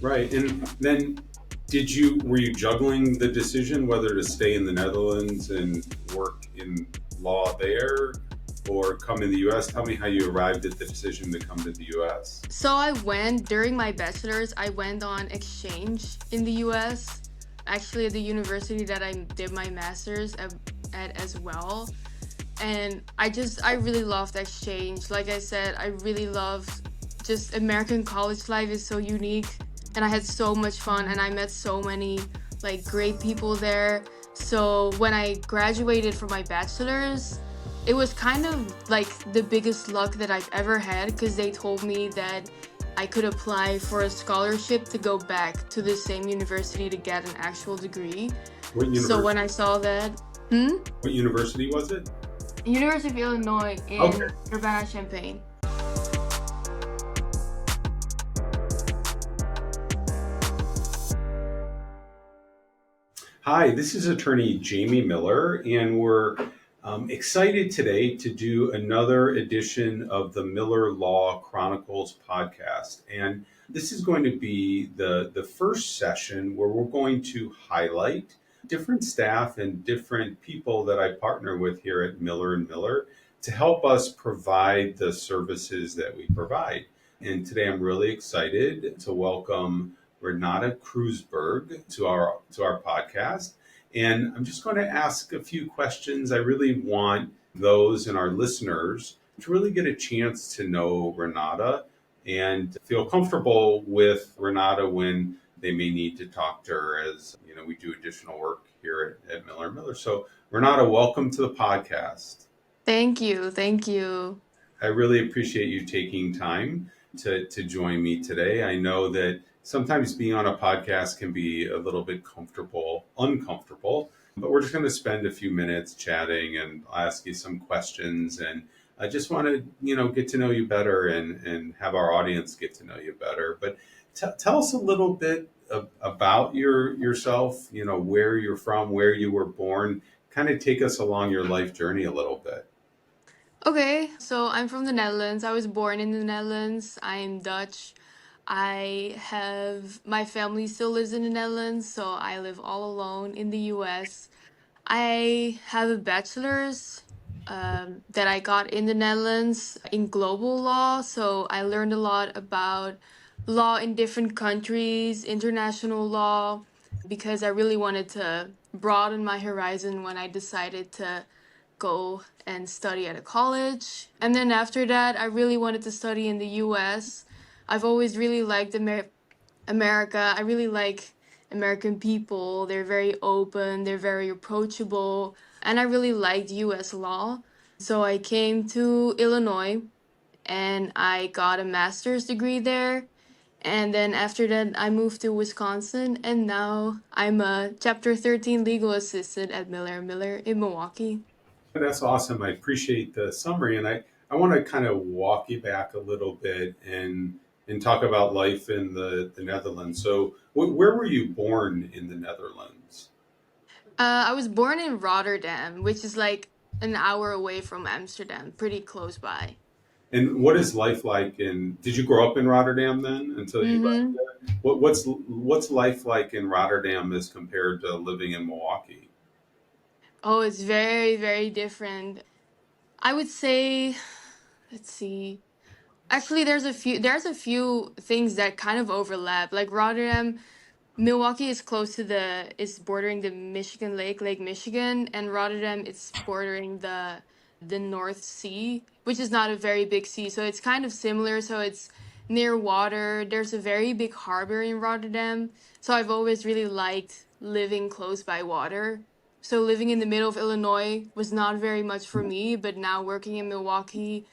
Right. And then were you juggling the decision whether to stay in the Netherlands and work in law there or come in the US? Tell me how you arrived at the decision to come to the US. So I went during my bachelor's, I went on exchange in the US, actually at the university that I did my master's at as well. And I really loved exchange. Like I said, I really loved just American college life is so unique. And I had so much fun and I met so many like great people there. So when I graduated from my bachelor's, it was kind of like the biggest luck that I've ever had because they told me that I could apply for a scholarship to go back to the same university to get an actual degree. What So university? when I saw that, What university was it? University of Illinois Okay. in Urbana-Champaign. Hi, this is attorney Jamie Miller, and we're excited today to do another edition of the Miller Law Chronicles podcast. And this is going to be the first session where we're going to highlight different staff and different people that I partner with here at Miller and Miller to help us provide the services that we provide. And today I'm really excited to welcome Renate Creutzberg to our podcast. And I'm just going to ask a few questions. I really want those and our listeners to really get a chance to know Renate and feel comfortable with Renate when they may need to talk to her as you know we do additional work here at Miller Miller. So Renate, welcome to the podcast. Thank you. Thank you. I really appreciate you taking time to join me today. I know that sometimes being on a podcast can be a little bit uncomfortable, but we're just going to spend a few minutes chatting and I'll ask you some questions. And I just want to, get to know you better and have our audience get to know you better. But tell us a little bit about yourself, where you're from, where you were born, kind of take us along your life journey a little bit. Okay, so I'm from the Netherlands. I was born in the Netherlands. I'm Dutch. I have my family still lives in the Netherlands, so I live all alone in the US. I have a bachelor's that I got in the Netherlands in global law, so I learned a lot about law in different countries, international law, because I really wanted to broaden my horizon when I decided to go and study at a college. And then after that, I really wanted to study in the US. I've always really liked America. I really like American people. They're very open, they're very approachable, and I really liked US law. So I came to Illinois and I got a master's degree there. And then after that, I moved to Wisconsin, and now I'm a Chapter 13 legal assistant at Miller Miller in Milwaukee. That's awesome. I appreciate the summary, and I want to kind of walk you back a little bit and talk about life in the Netherlands. So, where were you born in the Netherlands? I was born in Rotterdam, which is like an hour away from Amsterdam, pretty close by. And what is life like did you grow up in Rotterdam then until you left Mm-hmm. there? What's life like in Rotterdam as compared to living in Milwaukee? Oh, it's very, very different. I would say, let's see. Actually, there's a few things that kind of overlap. Like Rotterdam, Milwaukee is bordering the Michigan Lake, Lake Michigan, and Rotterdam it's bordering the North Sea, which is not a very big sea, so it's kind of similar. So it's near water. There's a very big harbor in Rotterdam, so I've always really liked living close by water. So living in the middle of Illinois was not very much for me, but now working in Milwaukee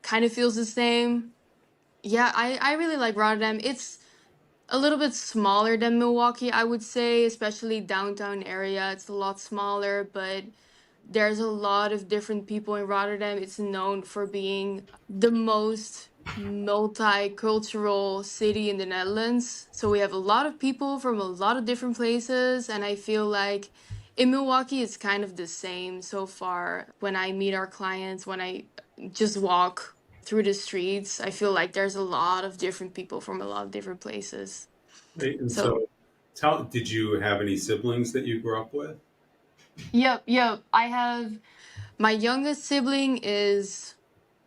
kind of feels the same. Yeah, I really like Rotterdam. It's a little bit smaller than Milwaukee, I would say, especially downtown area. It's a lot smaller, but there's a lot of different people in Rotterdam. It's known for being the most multicultural city in the Netherlands. So we have a lot of people from a lot of different places, and I feel like in Milwaukee it's kind of the same so far. When I meet our clients, when I just walk through the streets, I feel like there's a lot of different people from a lot of different places. Right. And So, so, did you have any siblings that you grew up with? yep. I have my youngest sibling is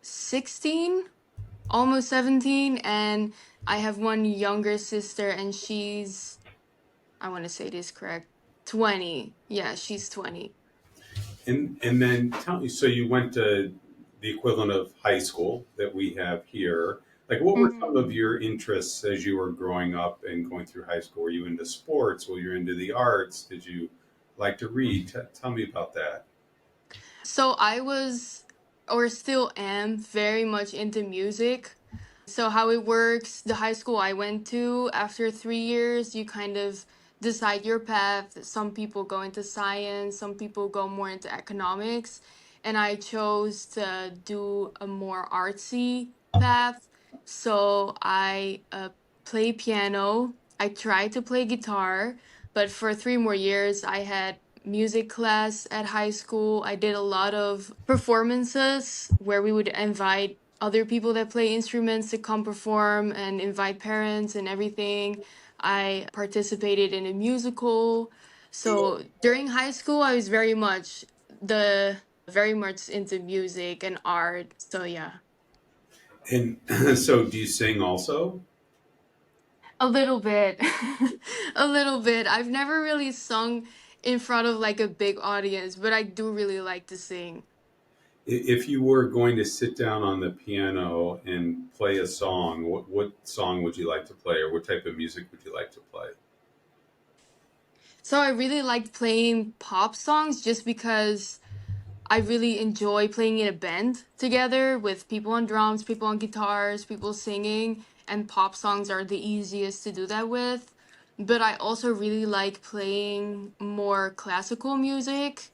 16, almost 17, and I have one younger sister, and she's, I want to say this correct, 20. Yeah, she's 20. And then tell me, so you went to the equivalent of high school that we have here. Like, what were some Mhm. of your interests as you were growing up and going through high school? Were you into sports? Were you into the arts? Did you like to read? Tell me about that. So I was, or still am, very much into music. So how it works, the high school I went to, after 3 years, you kind of decide your path. Some people go into science, some people go more into economics, and I chose to do a more artsy path. So I play piano. I tried to play guitar, but for 3 more years, I had music class at high school. I did a lot of performances where we would invite other people that play instruments to come perform and invite parents and everything. I participated in a musical. So during high school, I was the very much into music and art. So yeah. And so, do you sing also? A little bit. A little bit. I've never really sung in front of like a big audience, but I do really like to sing. If you were going to sit down on the piano and play a song, what song would you like to play, or what type of music would you like to play? So I really liked playing pop songs just because I really enjoy playing in a band together with people on drums, people on guitars, people singing, and pop songs are the easiest to do that with. But I also really like playing more classical music.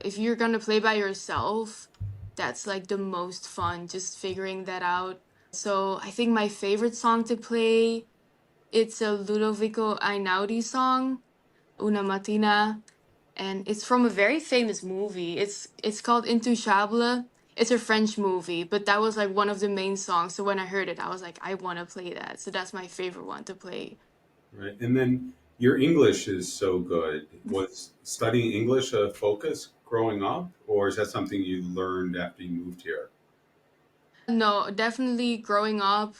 If you're gonna play by yourself, that's like the most fun, just figuring that out. So I think my favorite song to play, it's a Ludovico Einaudi song, Una Mattina, and it's from a very famous movie. It's called Intouchable. It's a French movie, but that was like one of the main songs. So when I heard it, I was like, I want to play that. So that's my favorite one to play. Right. And then your English is so good. Was studying English a focus growing up, or is that something you learned after you moved here? No, definitely growing up,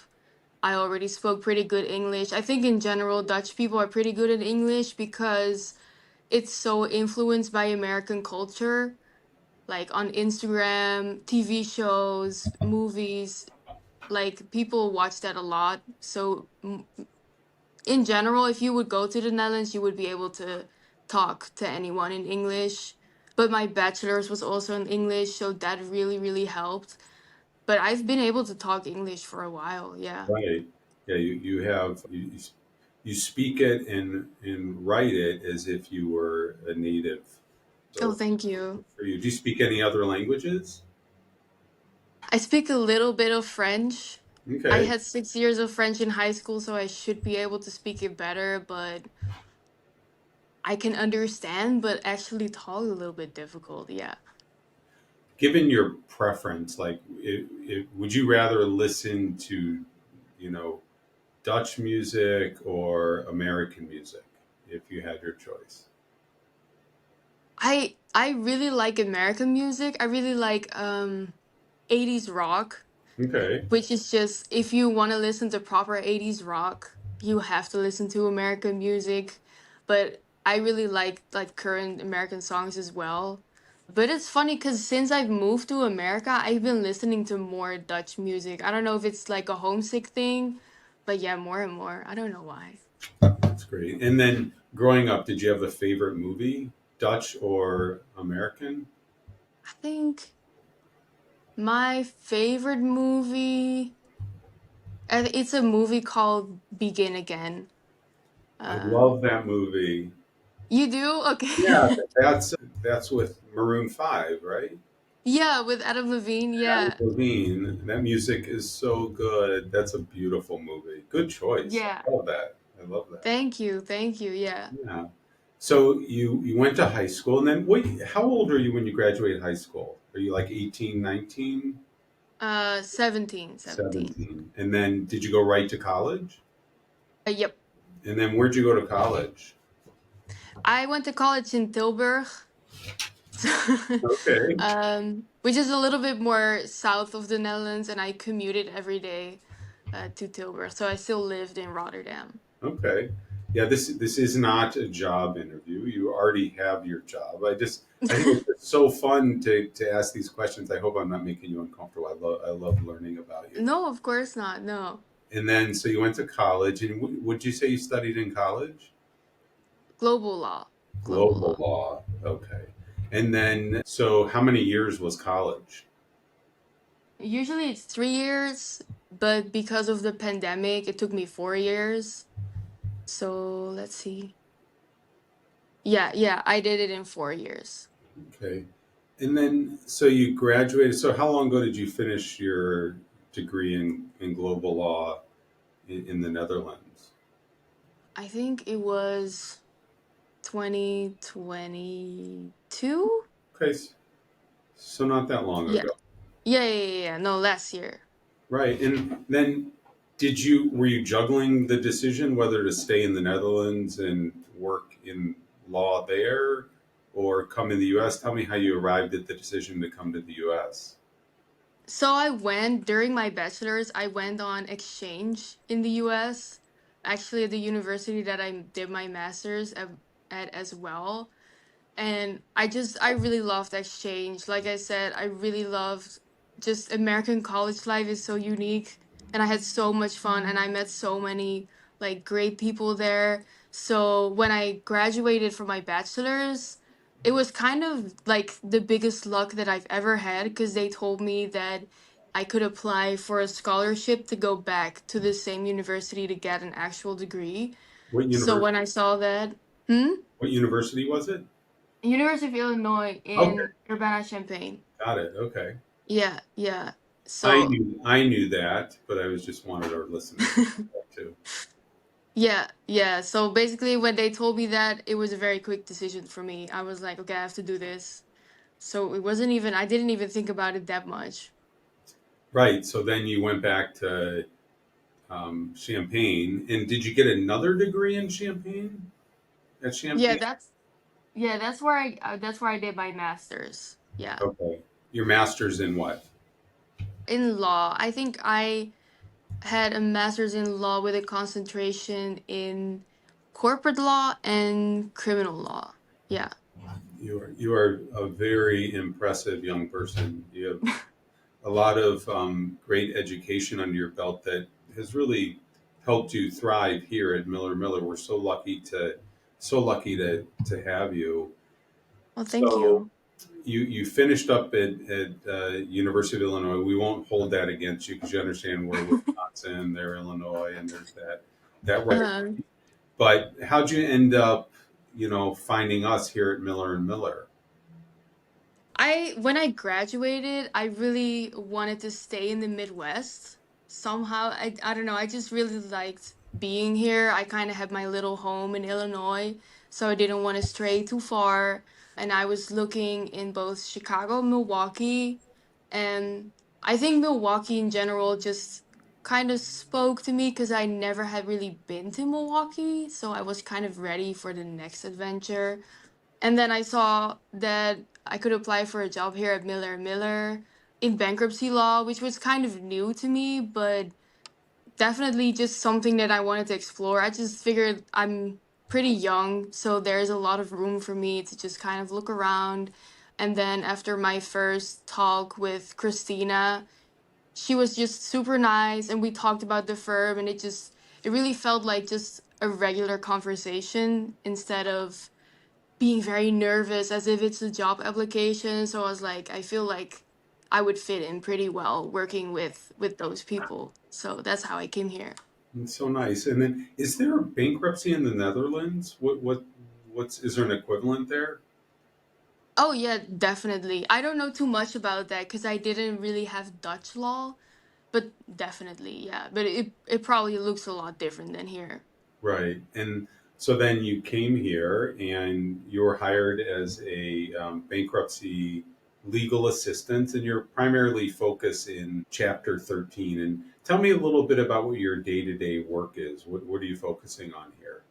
I already spoke pretty good English. I think in general, Dutch people are pretty good at English because it's so influenced by American culture, like on Instagram, TV shows, movies. Like people watch that a lot. So in general, if you would go to the Netherlands, you would be able to talk to anyone in English. But my bachelor's was also in English, so that really, really helped. But I've been able to talk English for a while, yeah. Right. Yeah, you have you speak it and write it as if you were a native. Oh, So thank you. for you, do you speak any other languages? I speak a little bit of French. I Okay. had 6 years of French in high school, so I should be able to speak it better, but I can understand, but actually talk a little bit difficult, yeah. Given your preference, like, would you rather listen to, you know, Dutch music or American music if you had your choice? I really like American music. I really like 80s rock, Okay. which is just if you want to listen to proper 80s rock, you have to listen to American music. But I really like current American songs as well. But it's funny because since I've moved to America, I've been listening to more Dutch music. I don't know if it's like a homesick thing, but yeah, more and more. I don't know why. That's great. And then growing up, did you have a favorite movie, Dutch or American? I think my favorite movie, it's a movie called Begin Again. I Uh, love that movie. you do? Yeah, Okay. that's with Maroon 5, right? Yeah, with Adam Levine. Adam Yeah. Levine. That music is so good. That's a beautiful movie. Good choice. Yeah. I love that. I love that. Thank you. Thank you. Yeah. Yeah. So you went to high school, and then wait, how old are you when you graduated high school? Are you like 18, 19, 17. 17. 17? And then did you go right to college? Yep. And then where'd you go to college? I went to college in Tilburg, Okay. which is a little bit more south of the Netherlands, and I commuted every day to Tilburg. So I still lived in Rotterdam. Okay. Yeah, this is not a job interview. You already have your job. I think it's just so fun to ask these questions. I hope I'm not making you uncomfortable. I love learning about you. No, of course not. No. And then so you went to college, and would you say you studied in college? Global law. Global Global law. law. Okay. And then so how many years was college? Usually it's 3 years, but because of the pandemic, it took me 4 years. So let's see. Yeah, yeah, I did it in 4 years. Okay. And then so you graduated. So how long ago did you finish your degree in global law in the Netherlands? I think it was 2022. Okay. So not that long Yeah. ago. Yeah. No, last year. Right. And then were you juggling the decision whether to stay in the Netherlands and work in law there or come in the US? Tell me how you arrived at the decision to come to the US. So I went during my bachelor's, I went on exchange in the US, actually at the university that I did my master's at as well. And I really loved exchange. Like I said, I really loved just American college life is so unique, and I had so much fun, and I met so many like great people there. So when I graduated from my bachelor's, it was kind of like the biggest luck that I've ever had, because they told me that I could apply for a scholarship to go back to the same university to get an actual degree. What So when university? I saw that, hmm? What university was it? University of Illinois Okay, in Urbana-Champaign. got it. Okay. Yeah, yeah. So, I knew that, but I was just wanted our listeners to know that too. yeah, yeah. So basically, when they told me that, it was a very quick decision for me. I was like, okay, I have to do this. So it wasn't even, I didn't even think about it that much. Right. So then you went back to Champaign, and did you get another degree in Champaign at Yeah, Champaign? that's where I did my master's. Yeah. Okay. Your master's in what? In law. I think I had a master's in law with a concentration in corporate law and criminal law. Yeah. You are a very impressive young person. You have a lot of great education under your belt that has really helped you thrive here at Miller. We're so lucky to have you. Well, thank So you. you finished up at University of Illinois. We won't hold that against you because you understand we're Wisconsin, they're Illinois, and there's that right. Uh, But how'd you end up, finding us here at Miller and Miller? I when I graduated, I really wanted to stay in the Midwest. Somehow, I don't know, I just really liked being here. I kind of had my little home in Illinois, so I didn't want to stray too far. And I was looking in both Chicago, Milwaukee, and I think Milwaukee in general just kind of spoke to me because I never had really been to Milwaukee, so I was kind of ready for the next adventure. And then I saw that I could apply for a job here at Miller Miller in bankruptcy law, which was kind of new to me, but definitely just something that I wanted to explore. I just figured I'm pretty young, so there's a lot of room for me to just kind of look around. And then after my first talk with Christina, she was just super nice, and we talked about the firm, and it really felt like just a regular conversation instead of being very nervous as if it's a job application. So I was like, I feel like I would fit in pretty well working with those people. So that's how I came here. It's so nice. And then, is there a bankruptcy in the Netherlands? What's is there an equivalent there? Oh yeah, definitely. I don't know too much about that because I didn't really have Dutch law, but definitely, yeah. But it probably looks a lot different than here. Right. And so then you came here and you were hired as a bankruptcy. legal assistance, and your primarily focus in Chapter 13. And tell me a little bit about what your day to day work is. What are you focusing on here?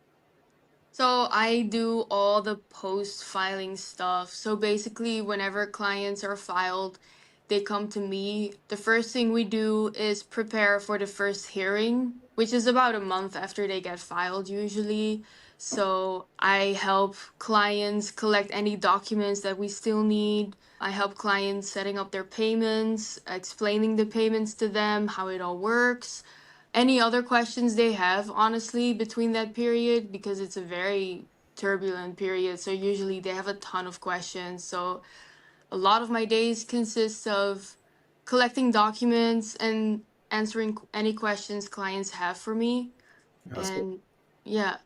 So I do all the post filing stuff. So basically, whenever clients are filed, they come to me. The first thing we do is prepare for the first hearing, which is about a month after they get filed, usually. So I help clients collect any documents that we still need. I help clients setting up their payments, explaining the payments to them, how it all works, any other questions they have, honestly, between that period, because it's a very turbulent period. So usually they have a ton of questions. So a lot of my days consist of collecting documents and answering any questions clients have for me. So And yeah.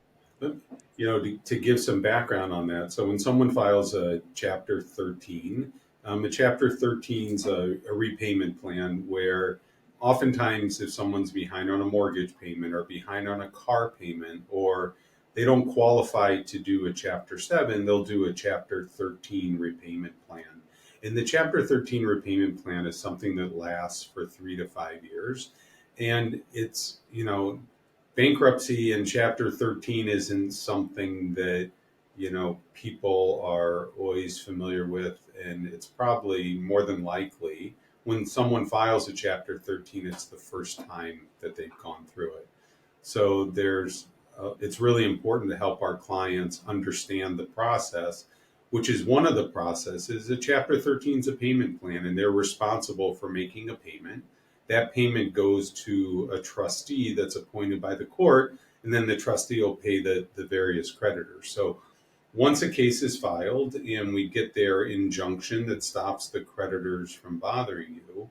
to give some background on that, so when someone files a Chapter 13, a Chapter 13 is a repayment plan where oftentimes if someone's behind on a mortgage payment or behind on a car payment or they don't qualify to do a Chapter 7, they'll do a Chapter 13 repayment plan. And the Chapter 13 repayment plan is something that lasts for 3 to 5 years. And it's, bankruptcy in Chapter 13 isn't something that, people are always familiar with. And it's probably more than likely when someone files a Chapter 13, it's the first time that they've gone through it. So it's really important to help our clients understand the process, which is one of the processes. A Chapter 13 is a payment plan, and they're responsible for making a payment. That payment goes to a trustee that's appointed by the court, and then the trustee will pay the various creditors. So once a case is filed and we get their injunction that stops the creditors from bothering you,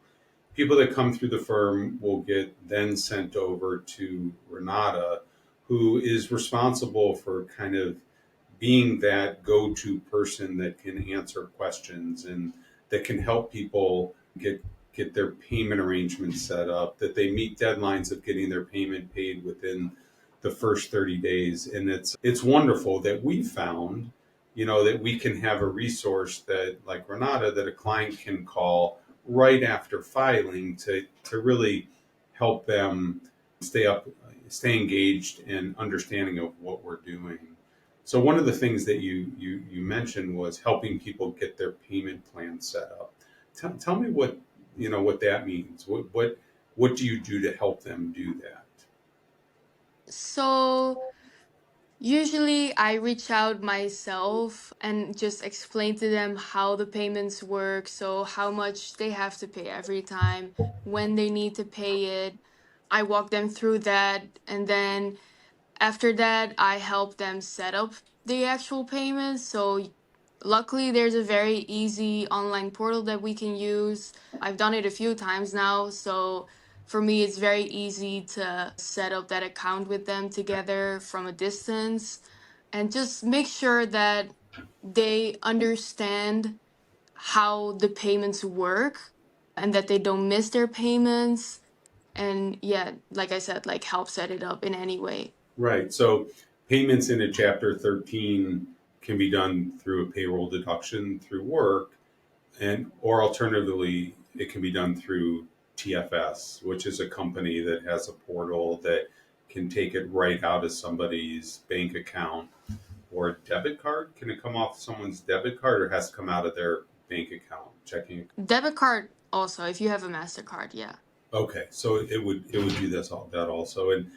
people that come through the firm will get then sent over to Renata, who is responsible for kind of being that go-to person that can answer questions and that can help people get their payment arrangements set up, that they meet deadlines of getting their payment paid within the first 30 days. And it's wonderful that we found, that we can have a resource that like Renata that a client can call right after filing to really help them stay engaged and understanding of what we're doing. So one of the things that you mentioned was helping people get their payment plan set up. Tell me what that means. What do you do to help them do that? So usually I reach out myself and just explain to them how the payments work, so how much they have to pay every time, when they need to pay it. I walk them through that, and then after that I help them set up the actual payments. So luckily there's a very easy online portal that we can use. I've done it a few times now, so for me it's very easy to set up that account with them together from a distance and just make sure that they understand how the payments work and that they don't miss their payments. And yeah, like I said, like help set it up in any way. Right. So payments in a Chapter 13 can be done through a payroll deduction through work, and or alternatively, it can be done through TFS, which is a company that has a portal that can take it right out of somebody's bank account or a debit card. Can it come off someone's debit card or has to come out of their bank account, checking? Debit card also, if you have a MasterCard, yeah. Okay, so it would do that also. And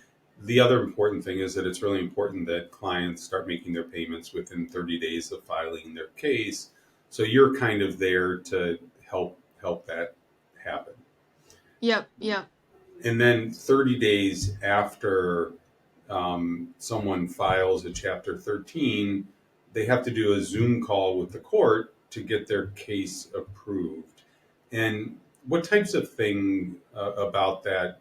the other important thing is that it's really important that clients start making their payments within 30 days of filing their case. So you're kind of there to help that happen. Yep, yep. And then 30 days after someone files a Chapter 13, they have to do a Zoom call with the court to get their case approved. And what types of thing about that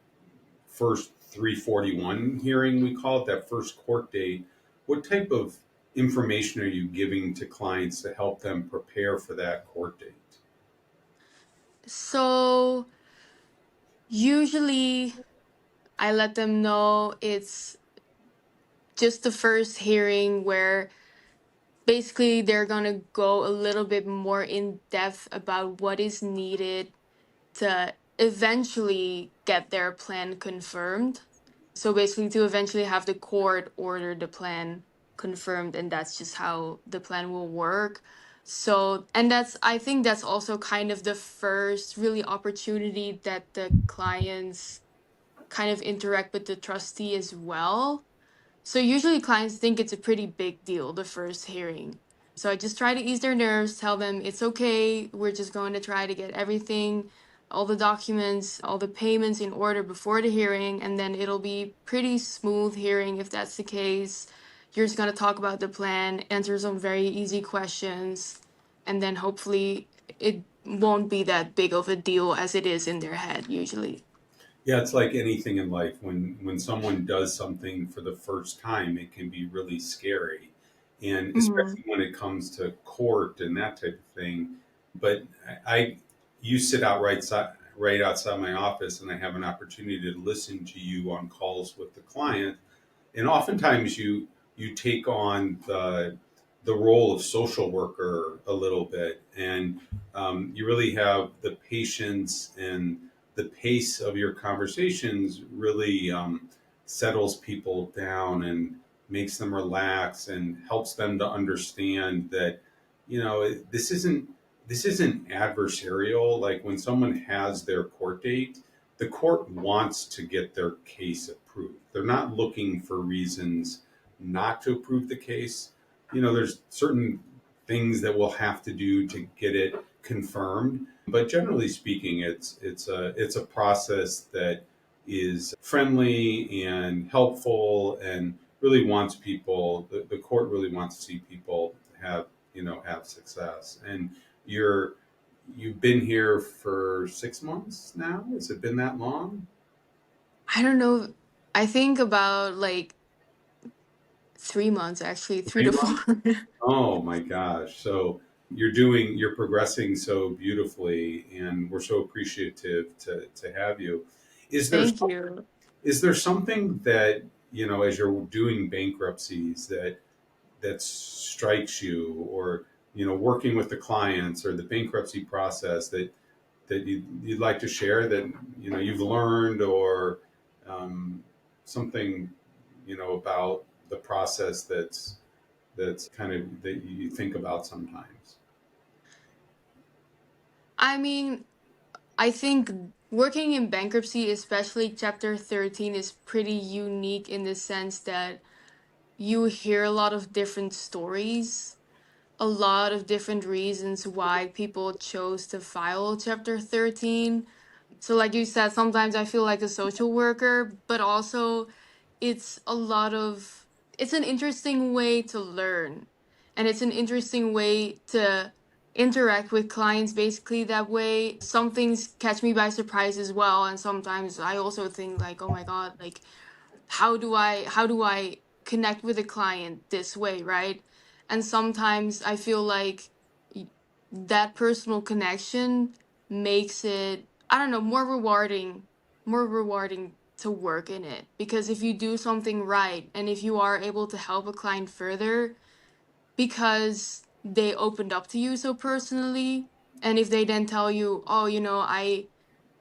first 341 hearing, we call it, that first court date, what type of information are you giving to clients to help them prepare for that court date? So usually I let them know it's just the first hearing where basically they're gonna go a little bit more in depth about what is needed to eventually get their plan confirmed. So basically, to eventually have the court order the plan confirmed, and that's just how the plan will work. So, and I think that's also kind of the first really opportunity that the clients kind of interact with the trustee as well. So usually clients think it's a pretty big deal, the first hearing. So I just try to ease their nerves, tell them it's okay. We're just going to try to get everything, all the documents, all the payments in order before the hearing, and then it'll be pretty smooth hearing if that's the case. You're just going to talk about the plan, answer some very easy questions, and then hopefully it won't be that big of a deal as it is in their head usually. Yeah, it's like anything in life. When someone does something for the first time, it can be really scary, and Hmm. especially when it comes to court and that type of thing. But I you sit out right outside my office, and I have an opportunity to listen to you on calls with the client, and oftentimes you take on the role of social worker a little bit, and you really have the patience, and the pace of your conversations really settles people down and makes them relax and helps them to understand that this isn't adversarial. Like when someone has their court date, the court wants to get their case approved. They're not looking for reasons not to approve the case. There's certain things that we'll have to do to get it confirmed, but generally speaking, it's a process that is friendly and helpful, and really wants people. The court really wants to see people have success. And you're you've been here for 6 months now. Has it been that long? I don't know. I think about like 3 months, actually, three Three to four. months? Oh my gosh. So you're progressing so beautifully, and we're so appreciative to have you. Is there Thank you. is there something that, as you're doing bankruptcies, that strikes you, or working with the clients, or the bankruptcy process, that you'd like to share, that you've learned, or something about the process that's kind of that you think about sometimes? I mean, I think working in bankruptcy, especially Chapter 13, is pretty unique in the sense that you hear a lot of different stories, a lot of different reasons why people chose to file Chapter 13. So, like you said, sometimes I feel like a social worker, but also it's a lot of, it's an interesting way to learn. And it's an interesting way to interact with clients basically that way. Some things catch me by surprise as well. And sometimes I also think like, oh my God, like how do I connect with a client this way, right? And sometimes I feel like y- that personal connection makes it, I don't know, more rewarding to work in it, because if you do something right and if you are able to help a client further because they opened up to you so personally, and if they then tell you, oh, I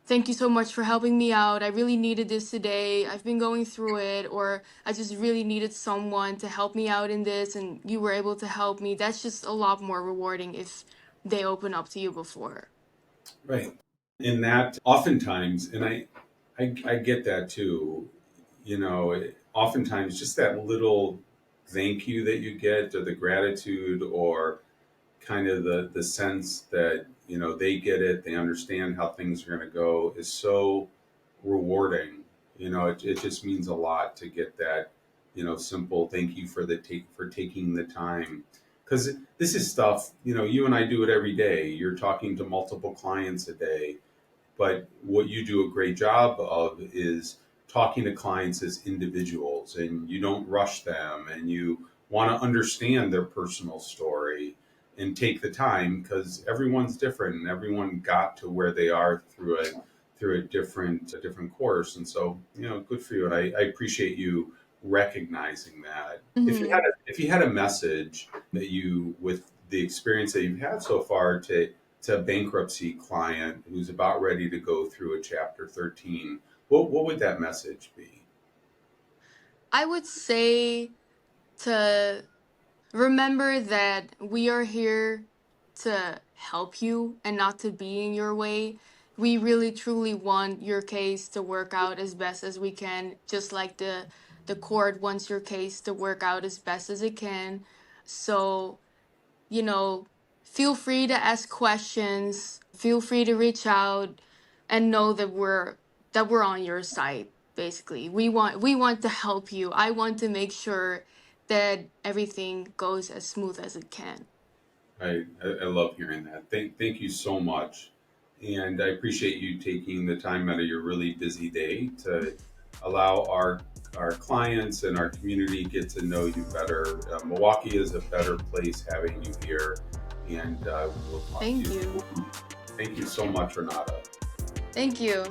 thank you so much for helping me out. I really needed this today. I've been going through it, or I just really needed someone to help me out in this, and you were able to help me. That's just a lot more rewarding if they open up to you before. Right. In that, oftentimes, and I get that too. Oftentimes, just that little thank you that you get, or the gratitude, or kind of the sense that they get it, they understand how things are going to go, is so rewarding. It just means a lot to get that simple thank you for taking the time, because this is stuff, you and I do it every day. You're talking to multiple clients a day, but what you do a great job of is talking to clients as individuals, and you don't rush them, and you want to understand their personal story and take the time, because everyone's different, and everyone got to where they are through a different course. And so, good for you. And I appreciate you recognizing that. Mm-hmm. If you had a message that you, with the experience that you've had so far, to a bankruptcy client who's about ready to go through a Chapter 13, what would that message be? I would say to remember that we are here to help you and not to be in your way. We really truly want your case to work out as best as we can, just like the court wants your case to work out as best as it can. So, you know, feel free to ask questions, feel free to reach out and know that we're on your side basically. We want to help you. I want to make sure that everything goes as smooth as it can. I love hearing that. Thank you so much. And I appreciate you taking the time out of your really busy day to allow our clients and our community get to know you better. Milwaukee is a better place having you here, and we'll talk to Thank you you. soon. Thank you so much, Renata. Thank you.